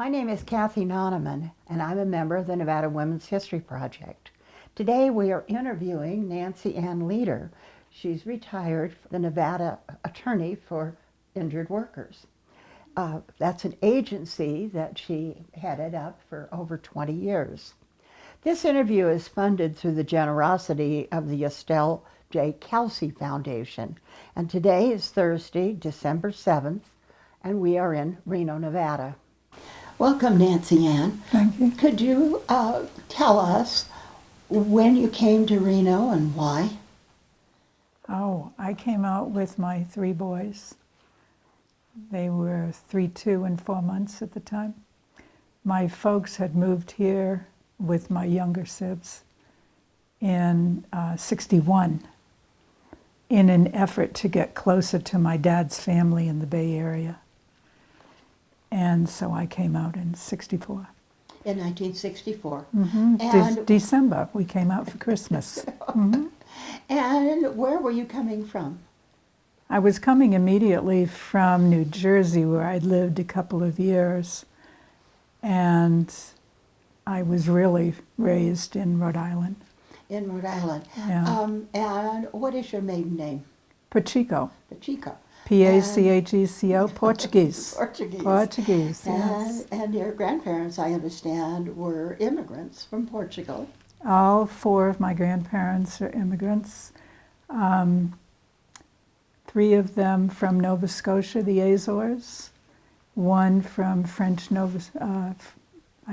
My name is Kathy Noneman, and I'm a member of the Nevada Women's History Project. Today we are interviewing Nancyann Leeder. She's retired, the Nevada attorney for injured workers. That's an agency that she headed up for over 20 years. This interview is funded through the generosity of the Estelle J. Kelsey Foundation. And today is Thursday, December 7th, and we are in Reno, Nevada. Welcome, Nancyann. Thank you. Could you tell us when you came to Reno and why? Oh, I came out with my 3 boys. They were 3, 2, and 4 months at the time. My folks had moved here with my younger sibs in '61 in an effort to get closer to my dad's family in the Bay Area. And so I came out in '64. In 1964. Mm-hmm. And, December, we came out for Christmas. Mm-hmm. And where were you coming from? I was coming immediately from New Jersey, where I'd lived a couple of years, and I was really raised in Rhode Island. In Rhode Island. Yeah. And what is your maiden name? Pacheco. Pacheco. Pacheco, Portuguese. Portuguese. Yes. And your grandparents, I understand, were immigrants from Portugal. All 4 of my grandparents are immigrants. 3 of them from Nova Scotia, the Azores. 1 from French I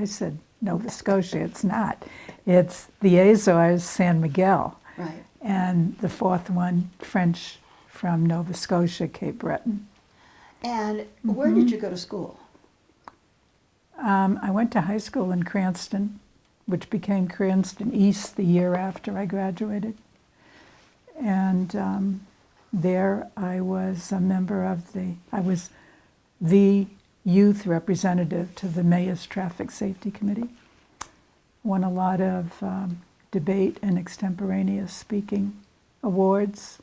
said Nova Scotia, it's not. It's the Azores, San Miguel. Right. And the 4th one, French from Nova Scotia, Cape Breton. And where did you go to school? I went to high school in Cranston, which became Cranston East the year after I graduated. And there I was a member of I was the youth representative to the Mayor's Traffic Safety Committee. Won a lot of debate and extemporaneous speaking awards.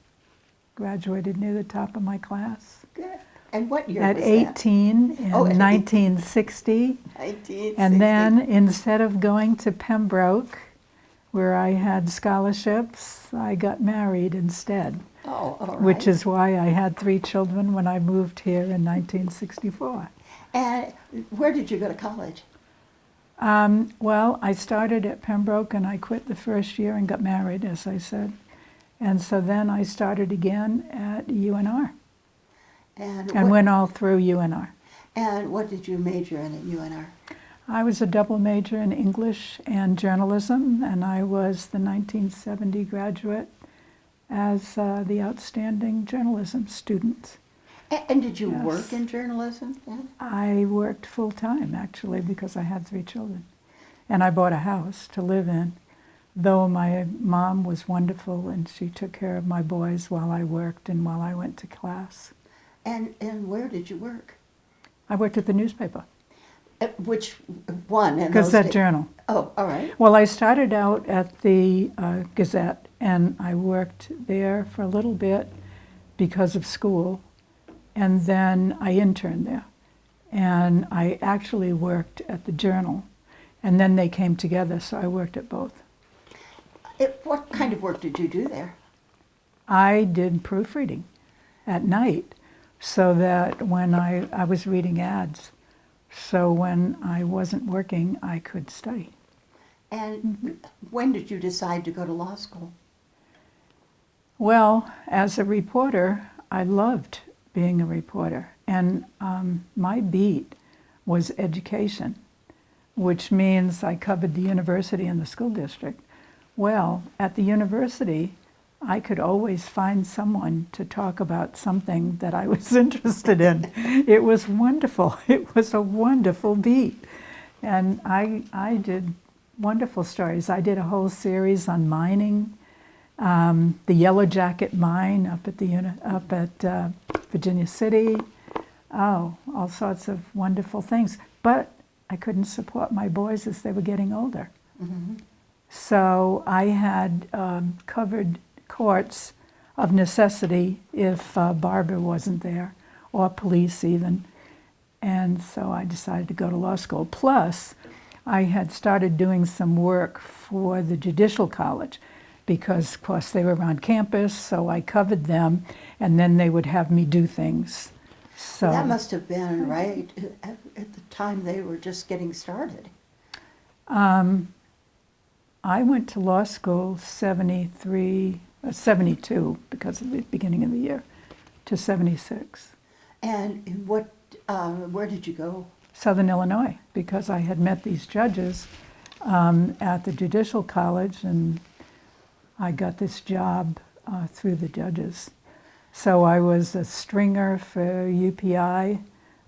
Graduated near the top of my class. Good. And what year at was 18 that? in Oh, 1960. 1960. And then instead of going to Pembroke, where I had scholarships, I got married instead. Oh, all right. Which is why I had 3 children when I moved here in 1964. And where did you go to college? Well, I started at Pembroke and I quit the first year and got married, as I said. And so then I started again at UNR and went all through UNR. And what did you major in at UNR? I was a double major in English and journalism, and I was the 1970 graduate as the outstanding journalism student. And did you Yes. work in journalism then? I worked full-time, actually, because I had 3 children. And I bought a house to live in, though my mom was wonderful and she took care of my boys while I worked and while I went to class. And where did you work? I worked at the newspaper. Which one? Gazette Journal. Oh, all right. Well, I started out at the Gazette, and I worked there for a little bit because of school, and then I interned there. And I actually worked at the Journal, and then they came together, so I worked at both. What kind of work did you do there? I did proofreading at night, so that when I was reading ads, so when I wasn't working, I could study. And when did you decide to go to law school? Well, as a reporter, I loved being a reporter. And my beat was education, which means I covered the university and the school district. Well, at the university, I could always find someone to talk about something that I was interested in. It was wonderful. It was a wonderful beat. And I did wonderful stories. I did a whole series on mining, the Yellow Jacket mine up at Virginia City. Oh, all sorts of wonderful things. But I couldn't support my boys as they were getting older. Mm-hmm. So I had covered courts of necessity if Barbara wasn't there, or police even. And so I decided to go to law school. Plus, I had started doing some work for the Judicial College because, of course, they were on campus, so I covered them, and then they would have me do things. So That must have been right at the time they were just getting started. I went to law school 72, because of the beginning of the year, to 76. And where did you go? Southern Illinois, because I had met these judges at the Judicial College, and I got this job through the judges. So I was a stringer for UPI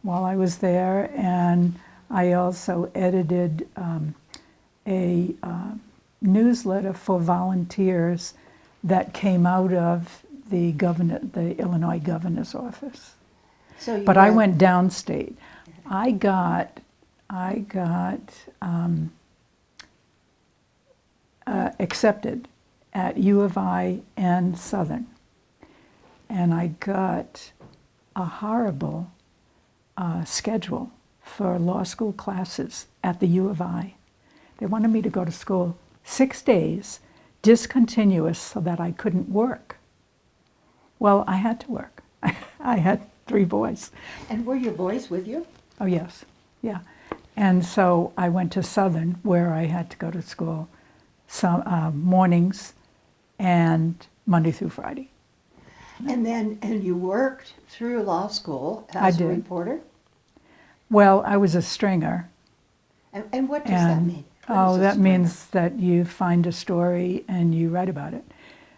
while I was there, and I also edited a newsletter for volunteers that came out of the Illinois governor's office. So you But I went downstate. I got accepted at U of I and Southern, and I got a horrible schedule for law school classes at the U of I. They wanted me to go to school 6 days, discontinuous, so that I couldn't work. Well, I had to work. I had 3 boys. And were your boys with you? Oh, yes, yeah. And so I went to Southern, where I had to go to school some mornings and Monday through Friday. And you worked through law school I as a did. reporter? Well, I was a stringer. And what does that mean? What Oh, is a that stringer? means that you find a story and you write about it.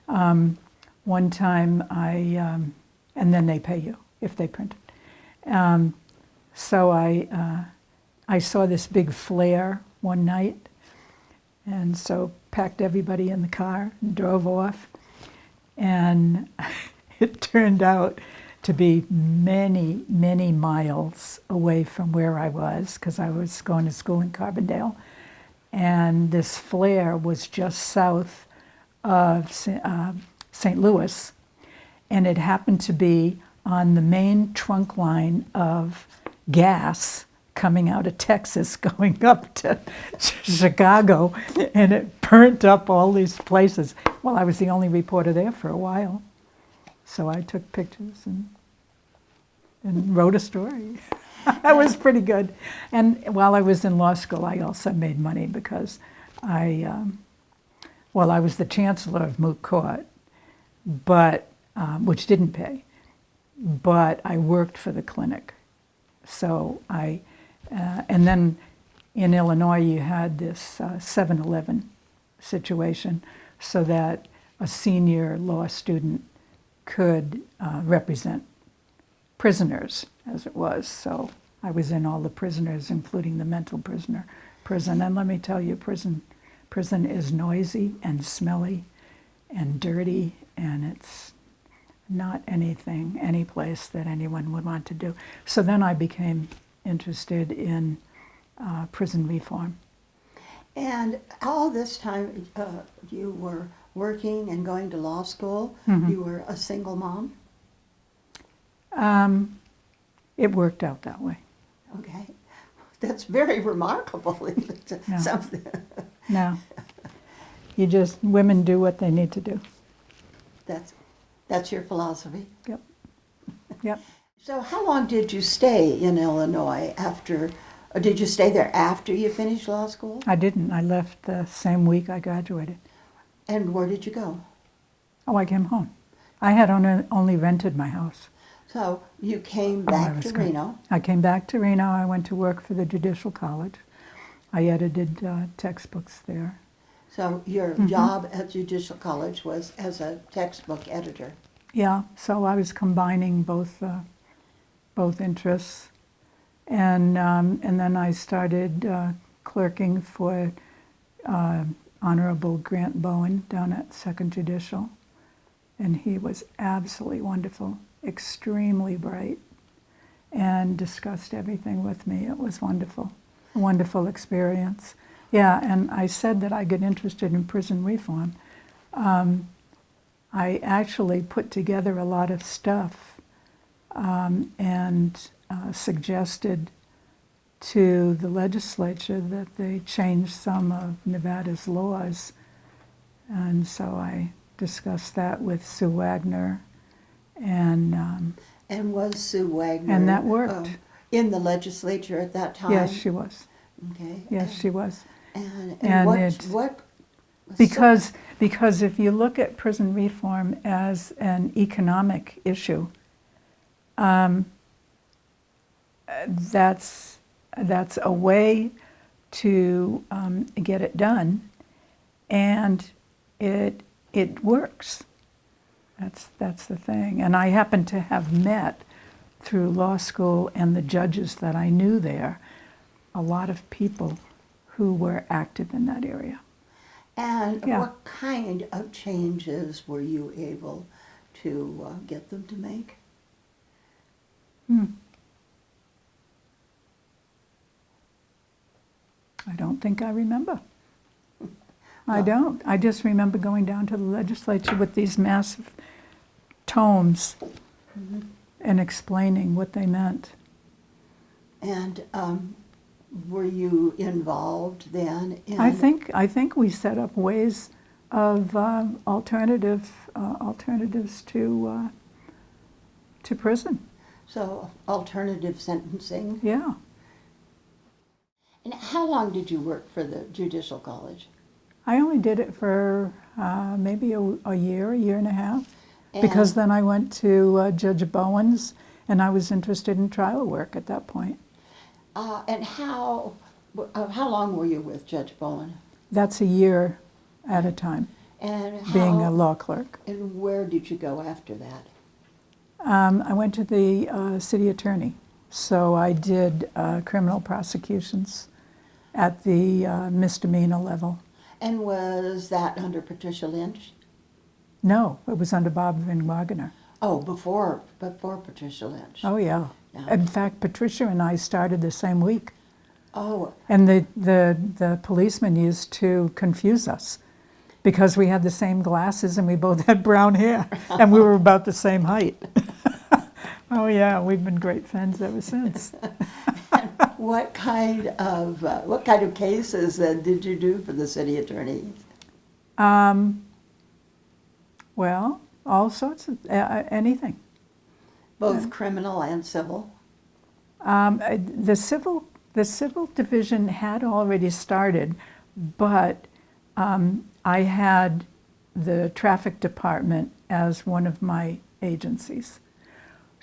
One time and then they pay you if they print it. So I saw this big flare one night, and so packed everybody in the car and drove off. And it turned out to be many, many miles away from where I was, because I was going to school in Carbondale. And this flare was just south of St. Louis, and it happened to be on the main trunk line of gas coming out of Texas going up to Chicago, and it burnt up all these places. Well, I was the only reporter there for a while, so I took pictures and wrote a story. That was pretty good. And while I was in law school, I also made money because I was the chancellor of moot court, but which didn't pay, but I worked for the clinic. So and then in Illinois, you had this 7-Eleven situation, so that a senior law student could represent prisoners, as it was. So I was in all the prisoners, including the mental prison. And let me tell you, prison is noisy and smelly and dirty, and it's not any place that anyone would want to do. So then I became interested in prison reform. And all this time you were working and going to law school. Mm-hmm. You were a single mom? It worked out that way. Okay. That's very remarkable. No. Something. No. Women do what they need to do. That's your philosophy. Yep. Yep. So how long did you stay in Illinois or did you stay there after you finished law school? I didn't. I left the same week I graduated. And where did you go? Oh, I came home. I had only rented my house. So you came I back was to good. Reno. I came back to Reno. I went to work for the Judicial College. I edited textbooks there. So your job at Judicial College was as a textbook editor. Yeah, so I was combining both interests, and then I started clerking for Honorable Grant Bowen down at Second Judicial, and he was absolutely wonderful, extremely bright, and discussed everything with me. It was wonderful, a wonderful experience. Yeah, and I said that I get interested in prison reform. I actually put together a lot of stuff, and suggested to the legislature that they change some of Nevada's laws. And so I discussed that with Sue Wagner, and was Sue Wagner and that worked. In the legislature at that time? Yes, she was. Okay. Yes, she was. And what because if you look at prison reform as an economic issue, that's a way to get it done, and it works. That's the thing. And I happen to have met, through law school and the judges that I knew there, a lot of people who were active in that area. And Yeah. what kind of changes were you able to get them to make? I don't think I remember. I don't. I just remember going down to the legislature with these massive tomes and explaining what they meant. And were you involved then in? I think we set up ways of alternatives to prison. So alternative sentencing. Yeah. And how long did you work for the Judicial College? I only did it for maybe a year and a half, because then I went to Judge Bowen's, and I was interested in trial work at that point. And how long were you with Judge Bowen? That's a year at a time, And being a law clerk. And where did you go after that? I went to the city attorney, so I did criminal prosecutions at the misdemeanor level. And was that under Patricia Lynch? No, it was under Bob Van Wagner. Oh, before Patricia Lynch. Oh, yeah. Yeah. In fact, Patricia and I started the same week. Oh, And the policeman used to confuse us because we had the same glasses and we both had brown hair and we were about the same height. Oh, yeah, we've been great friends ever since. what kind of cases then did you do for the city attorney? Well, all sorts of anything. Both criminal and civil? The civil division had already started, but I had the traffic department as one of my agencies.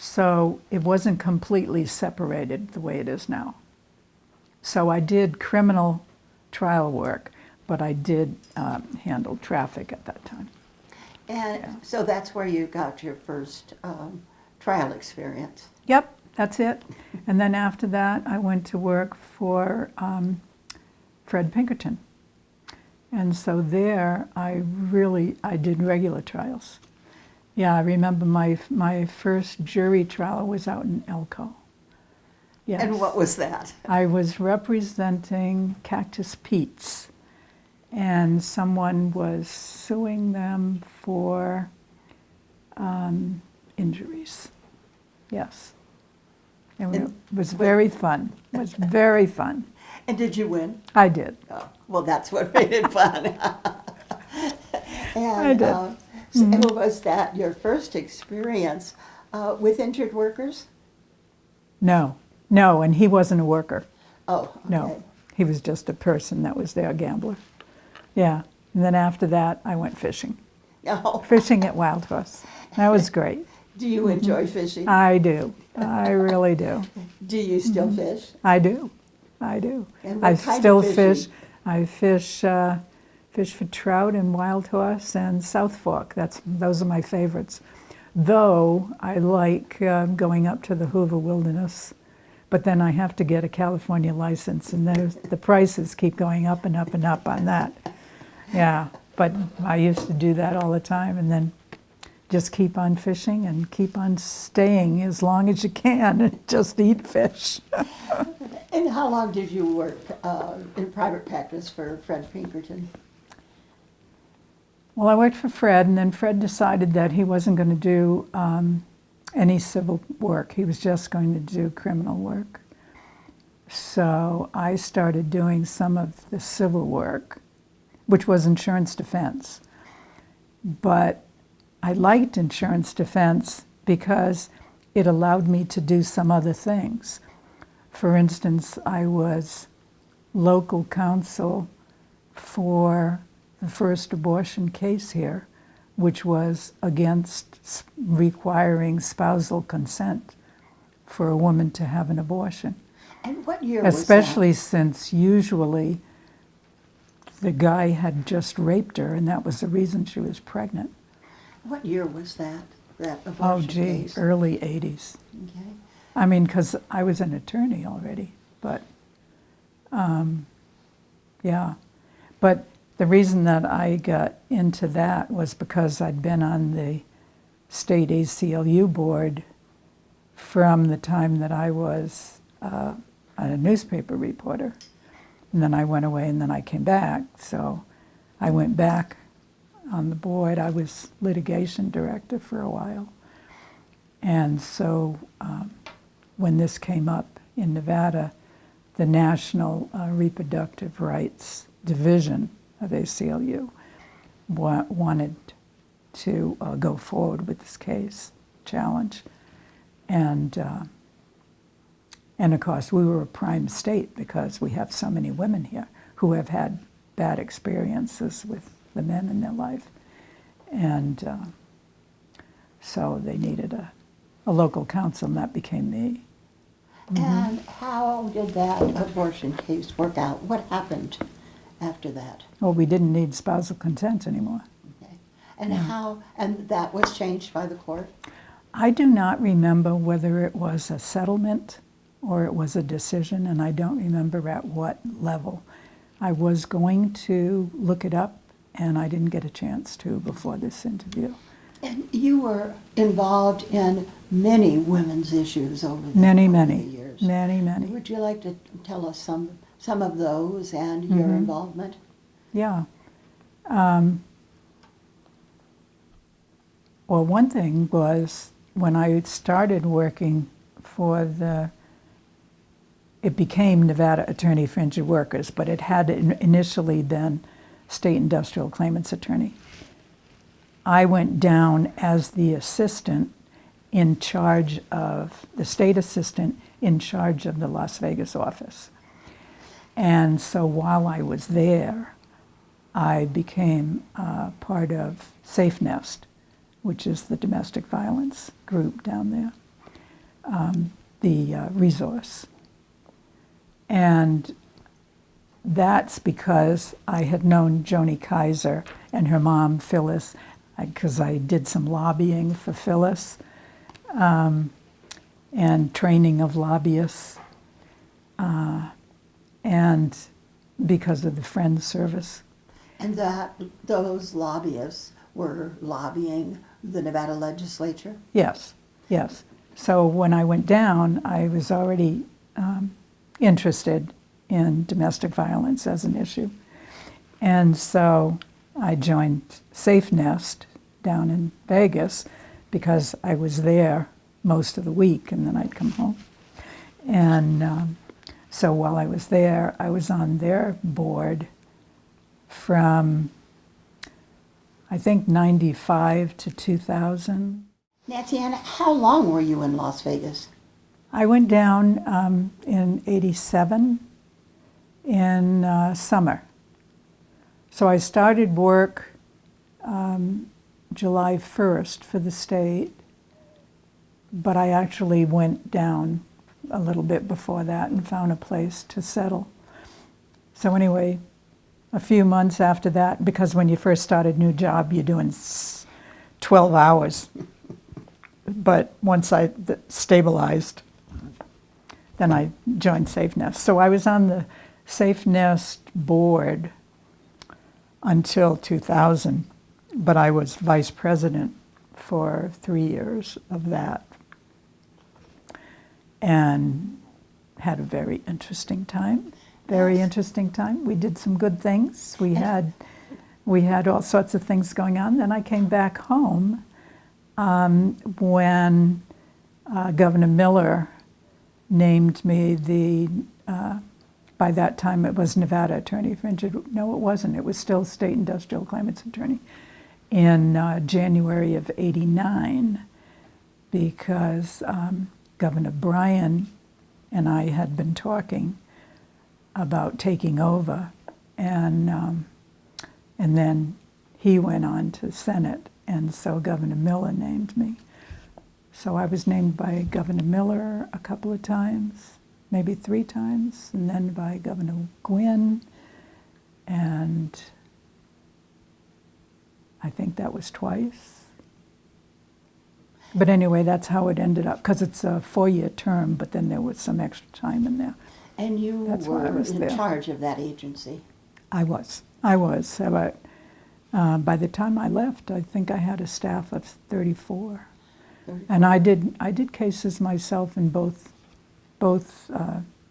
So it wasn't completely separated the way it is now. So I did criminal trial work, but I did handle traffic at that time. And so that's where you got your first trial experience. Yep, that's it. And then after that, I went to work for Fred Pinkerton. And so there, I did regular trials. Yeah, I remember my first jury trial was out in Elko. Yes. And what was that? I was representing Cactus Pete's, and someone was suing them for injuries. Yes. And it was very fun. It was very fun. And did you win? I did. Oh, well, that's what made it fun. And, I did. So was that your first experience with injured workers? No, and he wasn't a worker. Oh, okay. No, he was just a person that was there, a gambler. Yeah, and then after that, I went fishing. Oh. Fishing at Wild Horse. That was great. Do you enjoy fishing? I do. I really do. Do you still fish? I do. I do. And what I kind still of fish. fishing? I fish for trout and wild horse and South Fork. Those are my favorites. Though I like going up to the Hoover Wilderness, but then I have to get a California license, and the prices keep going up and up and up on that. Yeah, but I used to do that all the time, and then just keep on fishing and keep on staying as long as you can and just eat fish. And how long did you work in private practice for Fred Pinkerton? Well, I worked for Fred, and then Fred decided that he wasn't going to do any civil work. He was just going to do criminal work. So I started doing some of the civil work, which was insurance defense. But I liked insurance defense because it allowed me to do some other things. For instance, I was local counsel for the first abortion case here, which was against requiring spousal consent for a woman to have an abortion. And what year was that? Especially since usually the guy had just raped her, and that was the reason she was pregnant. What year was that abortion Oh, gee, case? early 80s. Okay. I mean, because I was an attorney already, but yeah. But the reason that I got into that was because I'd been on the state ACLU board from the time that I was a newspaper reporter. And then I went away and then I came back. So I went back on the board. I was litigation director for a while. And so when this came up in Nevada, the National Reproductive Rights Division of ACLU wanted to go forward with this case challenge. And of course, we were a prime state because we have so many women here who have had bad experiences with the men in their life. And so they needed a local counsel, and that became me. And how did that abortion case work out? What happened after that? Well, we didn't need spousal consent anymore. Okay. And and that was changed by the court? I do not remember whether it was a settlement or it was a decision, and I don't remember at what level. I was going to look it up, and I didn't get a chance to before this interview. And you were involved in many women's issues over the Many years. Many. Would you like to tell us some of those and your involvement? Yeah. Well, one thing was when I started working for it became Nevada Attorney for Injured Workers, but it had initially been State Industrial Claimants Attorney. I went down as the assistant in charge of, the state assistant in charge of the Las Vegas office. And so while I was there, I became part of Safe Nest, which is the domestic violence group down there, the resource. And that's because I had known Joni Kaiser and her mom, Phyllis, because I did some lobbying for Phyllis and training of lobbyists, and because of the Friends Service. And those lobbyists were lobbying the Nevada legislature? Yes. So when I went down, I was already interested in domestic violence as an issue. And so I joined Safe Nest down in Vegas because I was there most of the week and then I'd come home. And so while I was there, I was on their board from, I think, 95 to 2000. Nancyann, how long were you in Las Vegas? I went down in 87 in summer. So I started work July 1st for the state, but I actually went down a little bit before that and found a place to settle. So anyway, a few months after that, because when you first start a new job, you're doing 12 hours. But once I stabilized, then I joined Safe Nest. So I was on the Safe Nest board until 2000, but I was vice president for 3 years of that and had a very interesting time. Very interesting time. We did some good things. We had all sorts of things going on. Then I came back home when Governor Miller named me by that time it was Nevada Attorney for Injured. No, it wasn't. It was still State Industrial Claimants Attorney in January of '89 because Governor Bryan and I had been talking about taking over, and then he went on to Senate, and so Governor Miller named me. So I was named by Governor Miller a couple of times, maybe 3 times, and then by Governor Gwynn, and I think that was twice. But anyway, that's how it ended up, because it's a 4-year term, but then there was some extra time in there. And you That's why I were was in there. charge of that agency. I was. But by the time I left, I think I had a staff of 34. And I did cases myself in both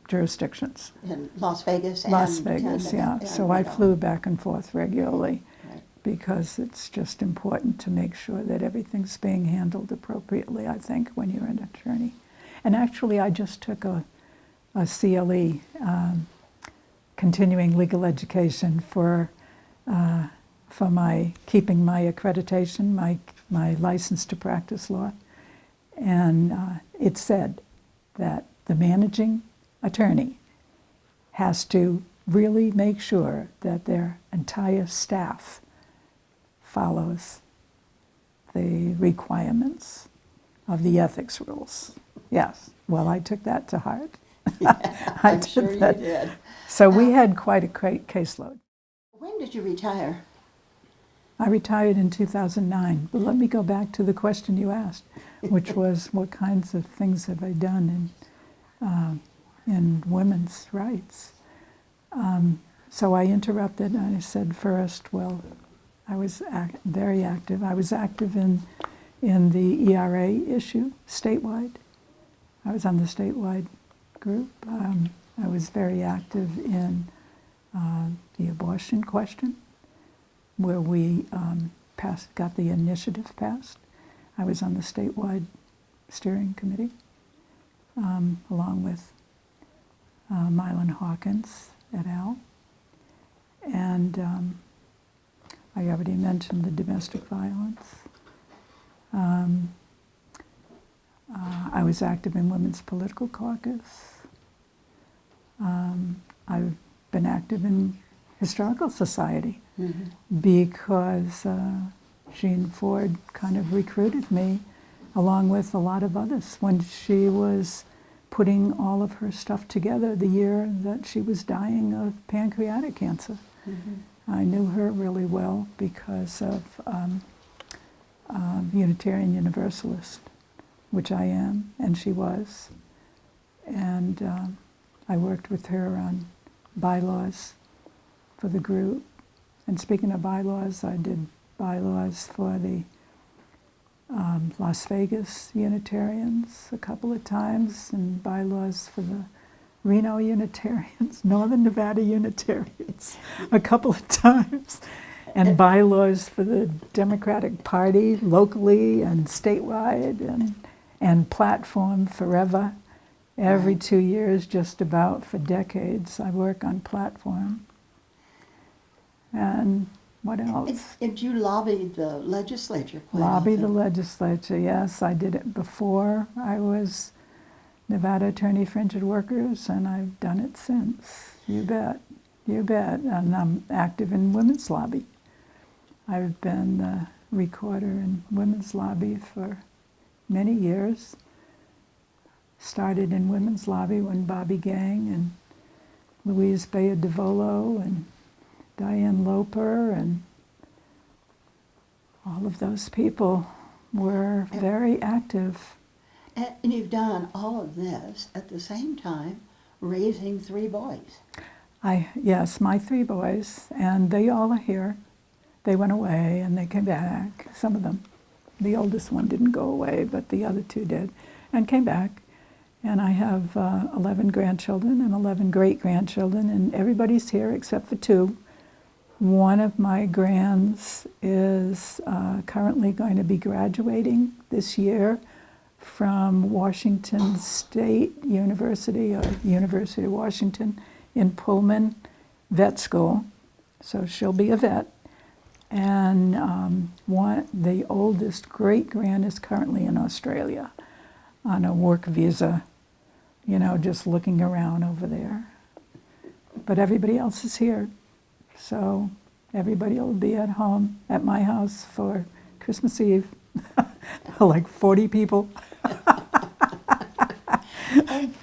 jurisdictions. In Las Vegas and Las Vegas, yeah. So I Reno. flew back and forth regularly Right. because it's just important to make sure that everything's being handled appropriately, I think, when you're an attorney. And actually, I just took a CLE, continuing legal education for my keeping my accreditation, my license to practice law. And it said that the managing attorney has to really make sure that their entire staff follows the requirements of the ethics rules. Yes, well, I took that to heart. Yeah, I I'm did sure you that. did. So we had quite a great caseload. When did you retire? I retired in 2009, but let me go back to the question you asked, which was what kinds of things have I done in women's rights? So I interrupted and I said first, well, I was very active. I was active in the ERA issue statewide. I was on the statewide group. I was very active in the abortion question, where we got the initiative passed. I was on the statewide steering committee, along with Mylan Hawkins et al. And I already mentioned the domestic violence. I was active in Women's Political Caucus. I've been active in Historical Society because Jean Ford kind of recruited me along with a lot of others when she was putting all of her stuff together the year that she was dying of pancreatic cancer. I knew her really well because of Unitarian Universalist, which I am, and she was. And I worked with her on bylaws for the group. And speaking of bylaws, I did bylaws for the Las Vegas Unitarians a couple of times, and bylaws for the Reno Unitarians, Northern Nevada Unitarians a couple of times, and bylaws for the Democratic Party locally and statewide, and Platform forever. Every 2 years, just about for decades, I work on Platform. And what else? And you lobbied the legislature quite Lobby the often. legislature, yes. I did it before I was Nevada Attorney for Injured Workers, and I've done it since. You bet. You bet. And I'm active in women's lobby. I've been the recorder in women's lobby for many years. Started in women's lobby when Bobby Gang and Louise Bayer DeVolo and Diane Loper and all of those people were very active. And you've done all of this at the same time raising 3 boys. Yes, my 3 boys, and they all are here. They went away and they came back, some of them. The oldest one didn't go away, but the other 2 did, and came back. And I have 11 grandchildren and 11 great-grandchildren, and everybody's here except for 2. One of my grands is currently going to be graduating this year from Washington State University, or University of Washington in Pullman vet school. So she'll be a vet. And the oldest great-grand is currently in Australia on a work visa, just looking around over there. But everybody else is here. So everybody will be at home at my house for Christmas Eve. Like 40 people. And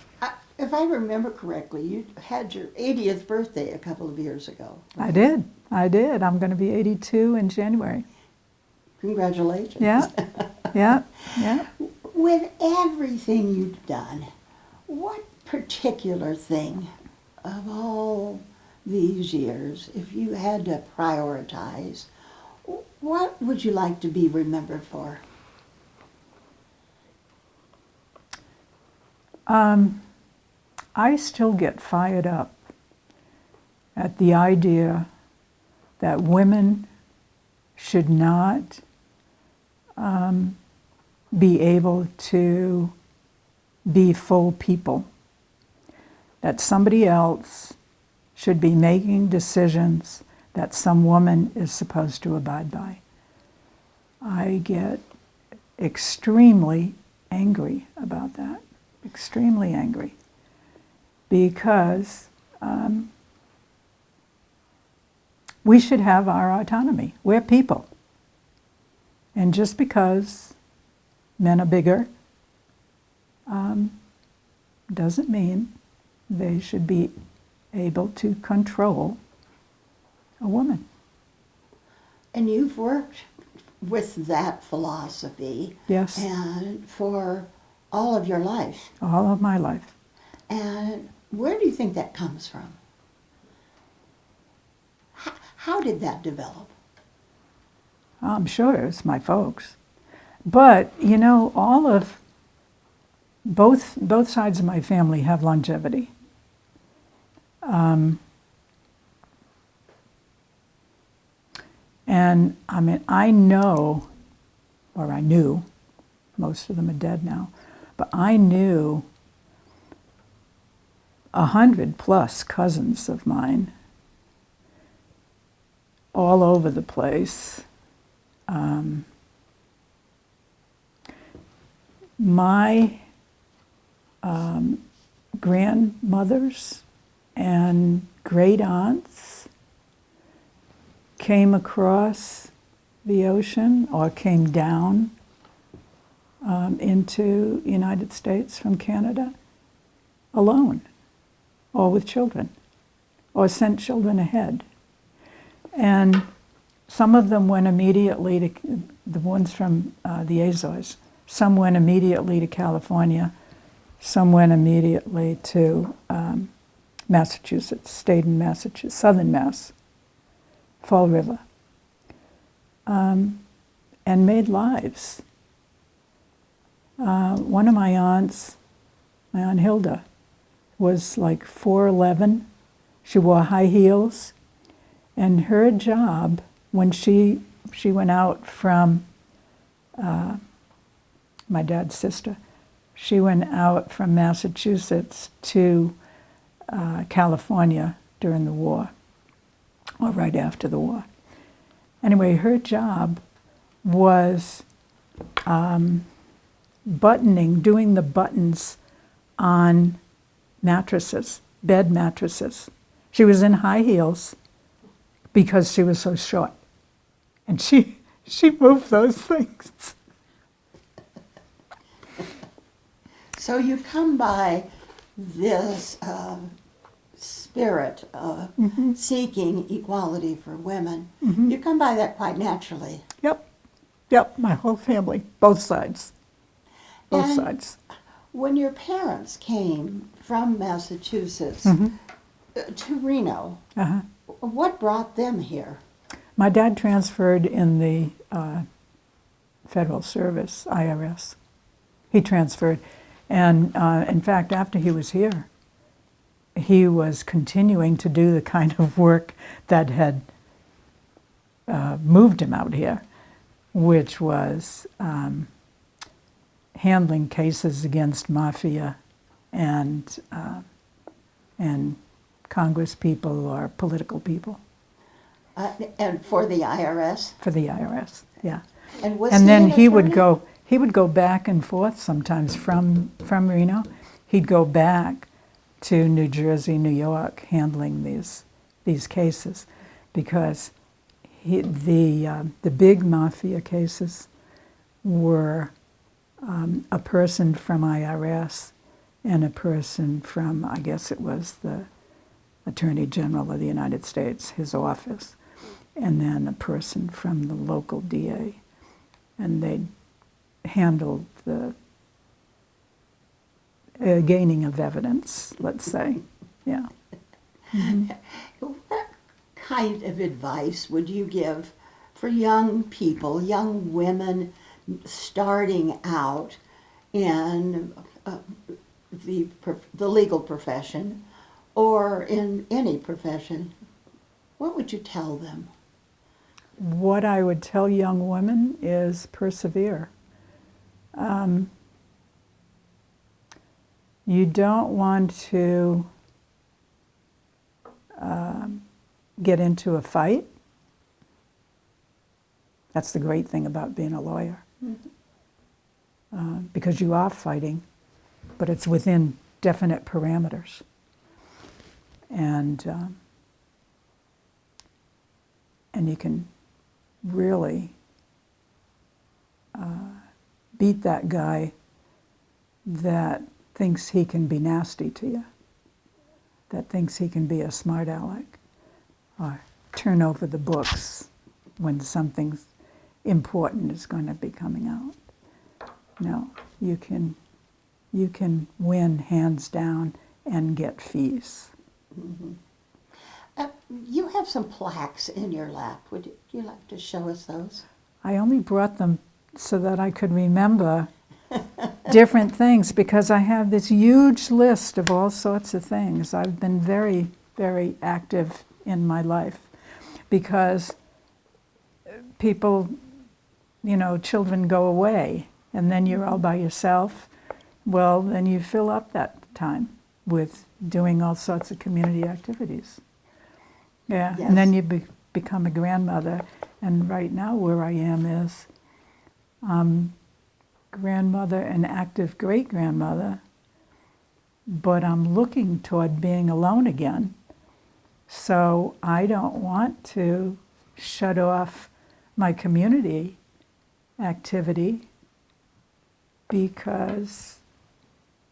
if I remember correctly, you had your 80th birthday a couple of years ago. I did. I'm going to be 82 in January. Congratulations. Yeah. With everything you've done, what particular thing of all these years, if you had to prioritize, what would you like to be remembered for? I still get fired up at the idea that women should not be able to be full people, that somebody else should be making decisions that some woman is supposed to abide by. I get extremely angry about that, extremely angry, because we should have our autonomy. We're people. And just because men are bigger doesn't mean they should be able to control a woman. And you've worked with that philosophy. Yes. And for all of your life. All of my life. And where do you think that comes from? How did that develop? I'm sure it's my folks. But, all of both sides of my family have longevity. And I know, or I knew, most of them are dead now, but I knew 100+ cousins of mine all over the place. My grandmothers and great aunts came across the ocean or came down into the United States from Canada alone, or with children, or sent children ahead. And some of them went immediately to, the ones from the Azores, some went immediately to California, some went immediately to Massachusetts, stayed in Massachusetts, southern Mass, Fall River, and made lives. One of my aunts, my Aunt Hilda, was like 4'11". She wore high heels, and her job when she went out from my dad's sister, she went out from Massachusetts to California during the war, or right after the war. Anyway, her job was doing the buttons on mattresses, bed mattresses. She was in high heels because she was so short. And she moved those things. So you come by this spirit of seeking equality for women. Mm-hmm. You come by that quite naturally. Yep, my whole family, both sides. Both And sides. when your parents came from Massachusetts to Reno, what brought them here? My dad transferred in the federal service, IRS. He transferred. And in fact, after he was here, he was continuing to do the kind of work that had moved him out here, which was handling cases against mafia and Congress people or political people And for the IRS? for the IRS. Yeah. And was And then an he would attorney? go back and forth sometimes from Reno. He'd go back to New Jersey, New York, handling these cases, because the big mafia cases were a person from IRS and a person from, I guess it was the Attorney General of the United States, his office, and then a person from the local DA. And they handled the gaining of evidence, let's say. Yeah. What kind of advice would you give for young people, young women starting out in the legal profession or in any profession? What would you tell them? What I would tell young women is persevere. You don't want to get into a fight. That's the great thing about being a lawyer. Because you are fighting, but it's within definite parameters. And you can really beat that guy that thinks he can be nasty to you, that thinks he can be a smart aleck, or turn over the books when something important is going to be coming out. No, you can win hands down and get fees. Mm-hmm. You have some plaques in your lap. Would you like to show us those? I only brought them so that I could remember different things, because I have this huge list of all sorts of things. I've been very, very active in my life, because people, children go away and then you're all by yourself. Well, then you fill up that time with doing all sorts of community activities. Yeah, Yes. And then you become a grandmother. And right now where I am is grandmother and active great-grandmother, but I'm looking toward being alone again. So I don't want to shut off my community activity, because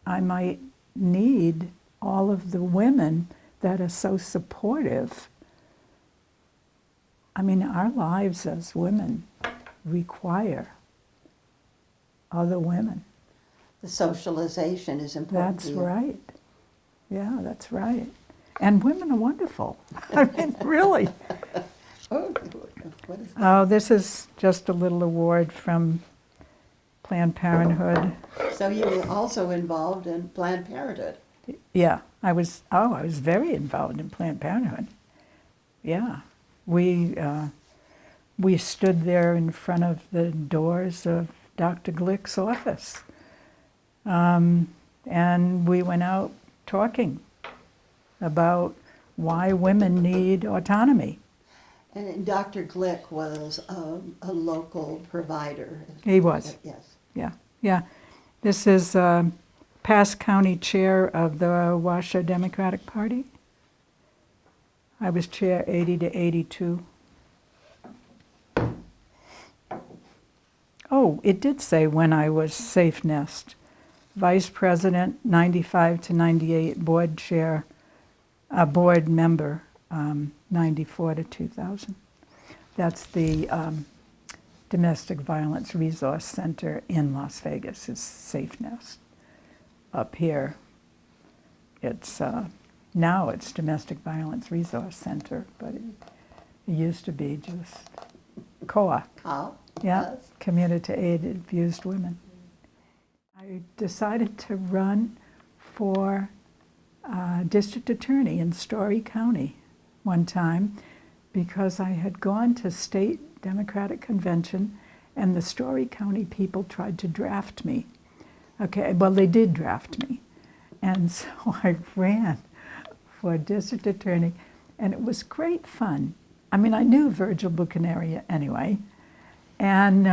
I might need all of the women that are so supportive. I mean, our lives as women require other women. The socialization is important. That's to you. right. Yeah, that's right. And women are wonderful. I mean, really. Oh, what is that? Oh, this is just a little award from Planned Parenthood. So you were also involved in Planned Parenthood. Yeah, I was very involved in Planned Parenthood. Yeah. We stood there in front of the doors of Dr. Glick's office. And we went out talking about why women need autonomy. And Dr. Glick was a local provider. He was. Yes. Yeah. This is past county chair of the Washoe Democratic Party. I was chair 80 to 82. Oh, it did say when I was Safe Nest. Vice President, 95 to 98, board chair, board member, 94 to 2000. That's the Domestic Violence Resource Center in Las Vegas, is Safe Nest. Up here, it's now it's Domestic Violence Resource Center, but it used to be just COA. Oh, Yeah, yes. Community Aid Abused Women. I decided to run for district attorney in Story County one time, because I had gone to state Democratic convention and the Story County people tried to draft me Okay, well, they did draft me. And so I ran for district attorney, and it was great fun. I mean, I knew Virgil Bucanaria anyway, and,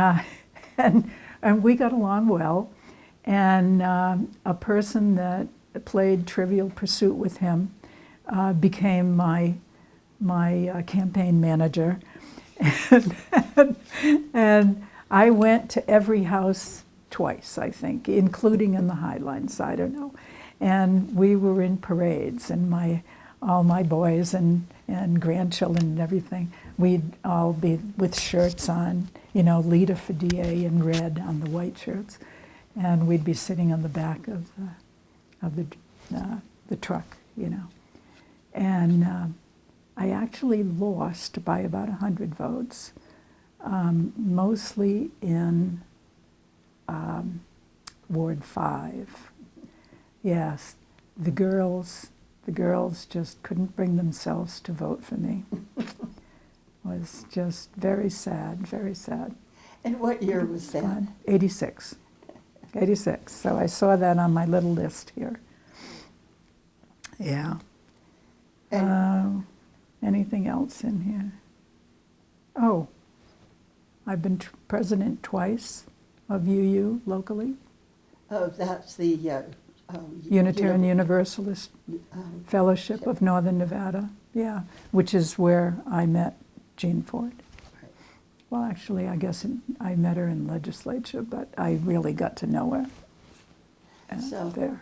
and we got along well. And a person that played Trivial Pursuit with him became my campaign manager. And I went to every house twice, I think, including in the Highlands, I don't know. And we were in parades, and all my boys and grandchildren and everything, we'd all be with shirts on, you know, Leader for DA in red on the white shirts. And we'd be sitting on the back of the truck, you know. And I actually lost by about 100 votes, mostly in Ward 5. Yes, the girls just couldn't bring themselves to vote for me. It was just very sad, very sad. And what year was that? Fun. 86. 86. So I saw that on my little list here. Yeah. And Anything else in here? Oh, I've been president twice of UU locally. oh, that's the Unitarian Universalist Fellowship of Northern Nevada, yeah, which is where I met Jean Ford. Right. Well, actually, I guess I met her in legislature, but I really got to know her So- there.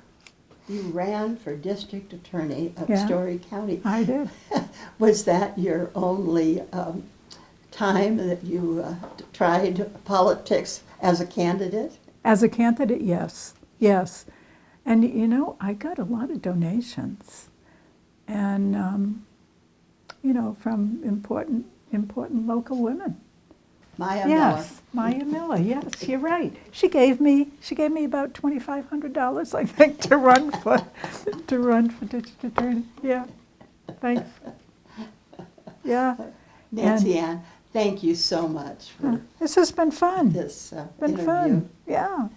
You ran for district attorney of Yeah. Story County. I did. Was that your only time that you tried politics as a candidate? As a candidate, yes, yes. And, you know, I got a lot of donations, and, you know, from important local women. Maya Miller. Yes, Maya Miller, yes, you're right. She gave me about $2,500, I think, to run for district attorney. Yeah, thanks. Yeah. Nancyann, thank you so much for This has been fun. this Been interview. fun. Yeah.